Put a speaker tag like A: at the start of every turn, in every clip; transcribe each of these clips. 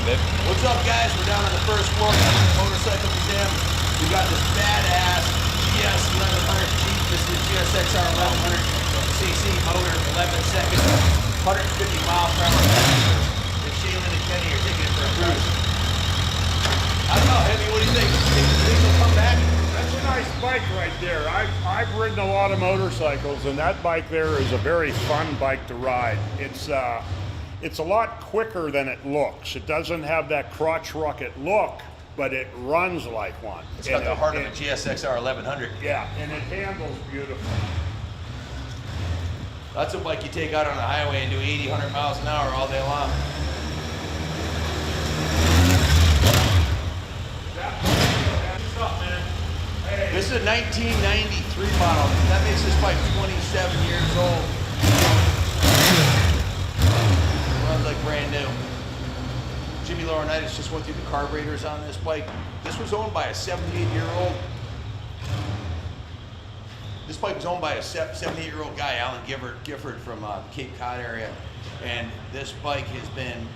A: babe.
B: What's up, guys? We're down on the first floor of the motorcycle museum. We got this badass GS1100 Jeep. This is the GSXR1100cc motor, 11 seconds, 150 miles per hour. And Shaylin and Kenny are taking it for a cruise. I don't know, Heavy, what do you think? Think they'll come back?
C: That's a nice bike right there. I've ridden a lot of motorcycles, and that bike there is a very fun bike to ride. It's a lot quicker than it looks. It doesn't have that crotch rocket look, but it runs like one.
B: It's got the heart of a GSXR1100.
C: Yeah, and it handles beautifully.
B: That's a bike you take out on the highway and do 80, 100 miles an hour all day long.
C: What's up, man? Hey.
B: This is a 1993 model. That makes this bike 27 years old. Runs like brand new. Jimmy Laurinaitis just went through the carburetors on this bike. This was owned by a 78-year-old. This bike was owned by a 78-year-old guy, Alan Gifford from the Cape Cod area. And this bike has been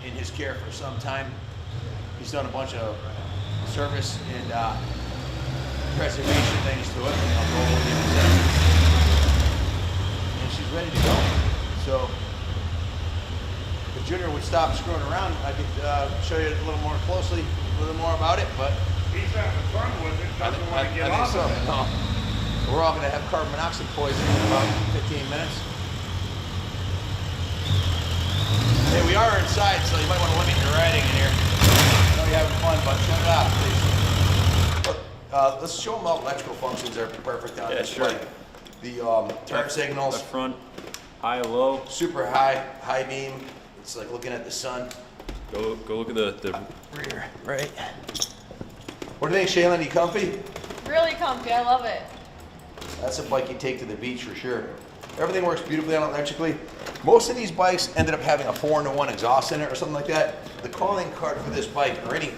B: in his care for some time. He's done a bunch of service and preservation things to it. I'll go over the other side. And she's ready to go. So if Junior would stop screwing around, I could show you a little more closely, a little more about it, but
C: He's having fun with it, doesn't want to get off of it.
B: no. We're all going to have carbon monoxide poisoning in about 15 minutes. Hey, we are inside, so you might want to limit your riding in here. I know you're having fun, but shut it off, please. Let's show them all electrical functions are perfect on this bike. The turn signals.
A: Left front, high, low.
B: Super high beam. It's like looking at the sun.
A: Go look at the
B: Rear, right. What do you think, Shaylin? You comfy?
D: Really comfy, I love it.
B: That's a bike you take to the beach for sure. Everything works beautifully on it electrically. Most of these bikes ended up having a 4-in-1 exhaust in it or something like that. The calling card for this bike, or any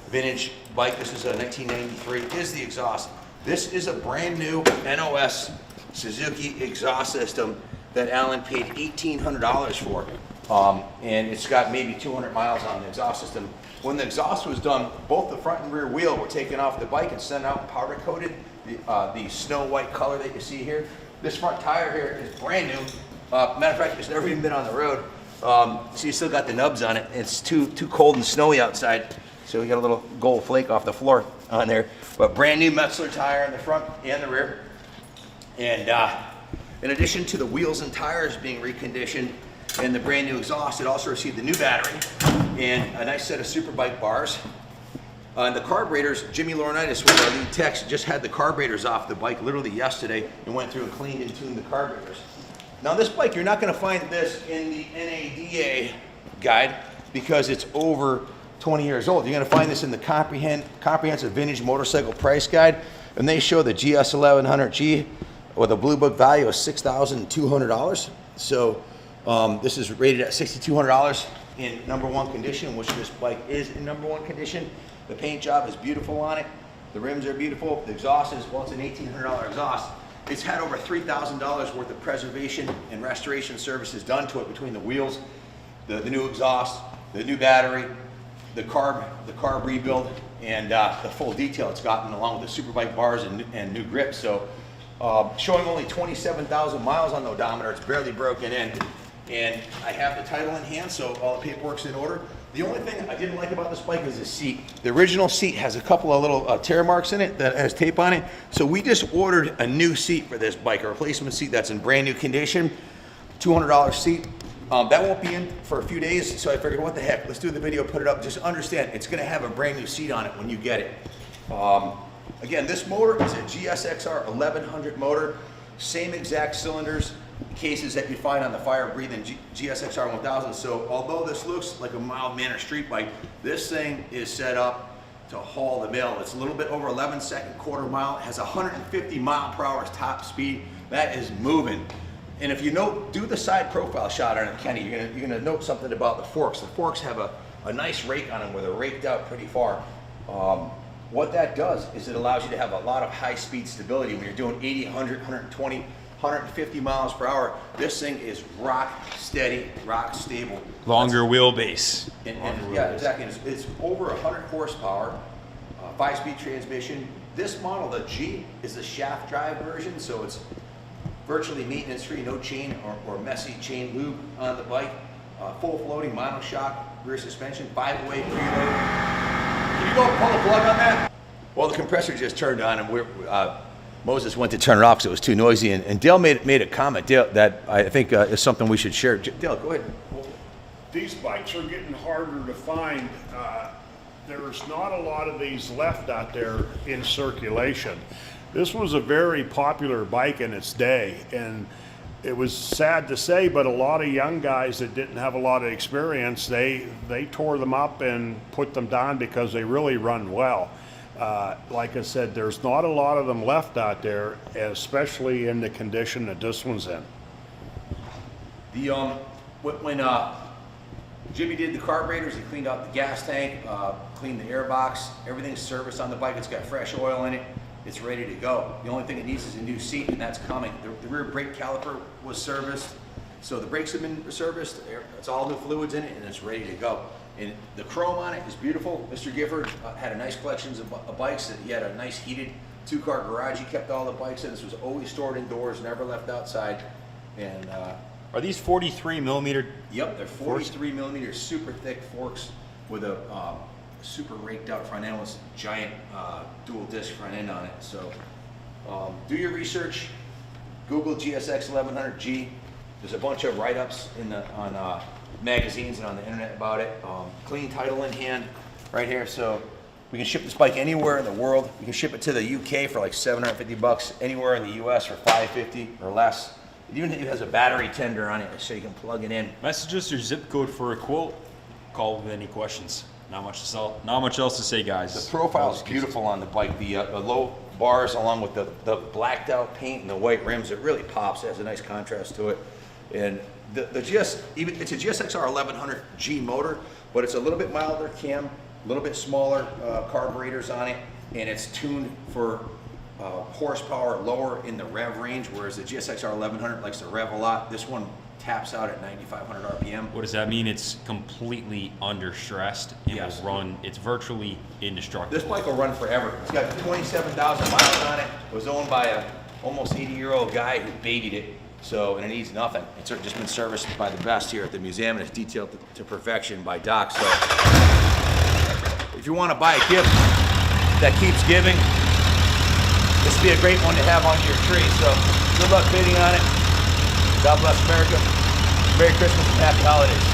B: vintage bike, this is a 1993, is the exhaust. This is a brand new NOS Suzuki exhaust system that Alan paid $1,800 for. And it's got maybe 200 miles on the exhaust system. When the exhaust was done, both the front and rear wheel were taken off the bike and sent out and powder coated, the snow white color that you see here. This front tire here is brand new. Matter of fact, it's never even been on the road. So you still got the nubs on it. It's too cold and snowy outside, so we got a little gold flake off the floor on there. But brand new Metzler tire in the front and the rear. And in addition to the wheels and tires being reconditioned and the brand new exhaust, it also received the new battery and a nice set of Superbike bars. And the carburetors, Jimmy Laurinaitis, one of our lead techs, just had the carburetors off the bike literally yesterday and went through and cleaned and tuned the carburetors. Now this bike, you're not going to find this in the NADA guide because it's over 20 years old. You're going to find this in the Comprehensive Vintage Motorcycle Price Guide, and they show the GS1100G with a Blue Book value of $6,200. So this is rated at $6,200 in #1 condition, which this bike is in #1 condition. The paint job is beautiful on it. The rims are beautiful. The exhaust is, well, it's an $1,800 exhaust. It's had over $3,000 worth of preservation and restoration services done to it between the wheels, the new exhaust, the new battery, the carb rebuild, and the full detail it's gotten along with the Superbike bars and new grips. So showing only 27,000 miles on the odometer, it's barely broken in. And I have the title in hand, so all the paperwork's in order. The only thing I didn't like about this bike is the seat. The original seat has a couple of little tear marks in it that has tape on it. So we just ordered a new seat for this bike, a replacement seat that's in brand new condition, $200 seat. That won't be in for a few days, so I figured, what the heck, let's do the video, put it up. Just understand, it's gonna have a brand new seat on it when you get it. Again, this motor is a GSXR1100 motor, same exact cylinders, cases that you find on the fire-breathing GSXR1000. So although this looks like a mild-mannered street bike, this thing is set up to haul the mail. It's a little bit over 11-second quarter mile. It has 150 mile/hour top speed. That is moving. And if you do the side profile shot on it, Kenny, you're gonna note something about the forks. The forks have a nice rake on them where they're raked out pretty far. What that does is it allows you to have a lot of high-speed stability when you're doing 80, 100, 120 150 miles per hour. This thing is rock steady, rock stable.
E: Longer wheelbase.
B: Yeah, exactly. It's over 100 horsepower, 5-speed transmission. This model, the G, is the shaft drive version, so it's virtually maintenance-free, no chain or messy chain lube on the bike. Full floating monoshock rear suspension, 5-way preload. Can you go pull the plug on that? Well, the compressor just turned on, and Moses went to turn it off because it was too noisy. And Dale made a comment, Dale, that I think is something we should share. Dale, go ahead.
C: These bikes are getting harder to find. There's not a lot of these left out there in circulation. This was a very popular bike in its day, and it was sad to say, but a lot of young guys that didn't have a lot of experience, they tore them up and put them down because they really run well. Like I said, there's not a lot of them left out there, especially in the condition that this one's in.
B: When Jimmy did the carburetors, he cleaned out the gas tank, cleaned the airbox, everything's serviced on the bike. It's got fresh oil in it. It's ready to go. The only thing it needs is a new seat, and that's coming. The rear brake caliper was serviced, so the brakes have been serviced. It's all new fluids in it, and it's ready to go. And the chrome on it is beautiful. Mr. Gifford had a nice collections of bikes. He had a nice heated 2-car garage. He kept all the bikes in. This was always stored indoors, never left outside. And
E: Are these 43 millimeter?
B: yep, they're 43 millimeter super thick forks with a super raked out front end with some giant dual disc front end on it. So do your research. Google GSX1100G. There's a bunch of write-ups on magazines and on the internet about it. Clean title in hand right here. So we can ship this bike anywhere in the world. We can ship it to the UK for like $750, anywhere in the US for $550 or less. It even has a battery tender on it so you can plug it in.
E: Message us your zip code for a quote. Call with any questions. Not much else to say, guys.
B: The profile is beautiful on the bike. The low bars along with the blacked out paint and the white rims, it really pops. It has a nice contrast to it. And it's a GSXR 1100G motor, but it's a little bit milder cam, a little bit smaller carburetors on it, and it's tuned for horsepower lower in the rev range, whereas the GSXR 1100 likes to rev a lot. This one taps out at 9,500 RPM.
E: What does that mean? It's completely under stressed.
B: Yes.
E: Will run. It's virtually indestructible.
B: This bike will run forever. It's got 27,000 miles on it. It was owned by a almost 80-year-old guy who babied it. So, and it needs nothing. It's just been serviced by the best here at the museum, and it's detailed to perfection by Doc. So, if you want to buy a gift that keeps giving, this would be a great one to have under your tree. So, good luck bidding on it. God bless America. Merry Christmas and Happy Holidays.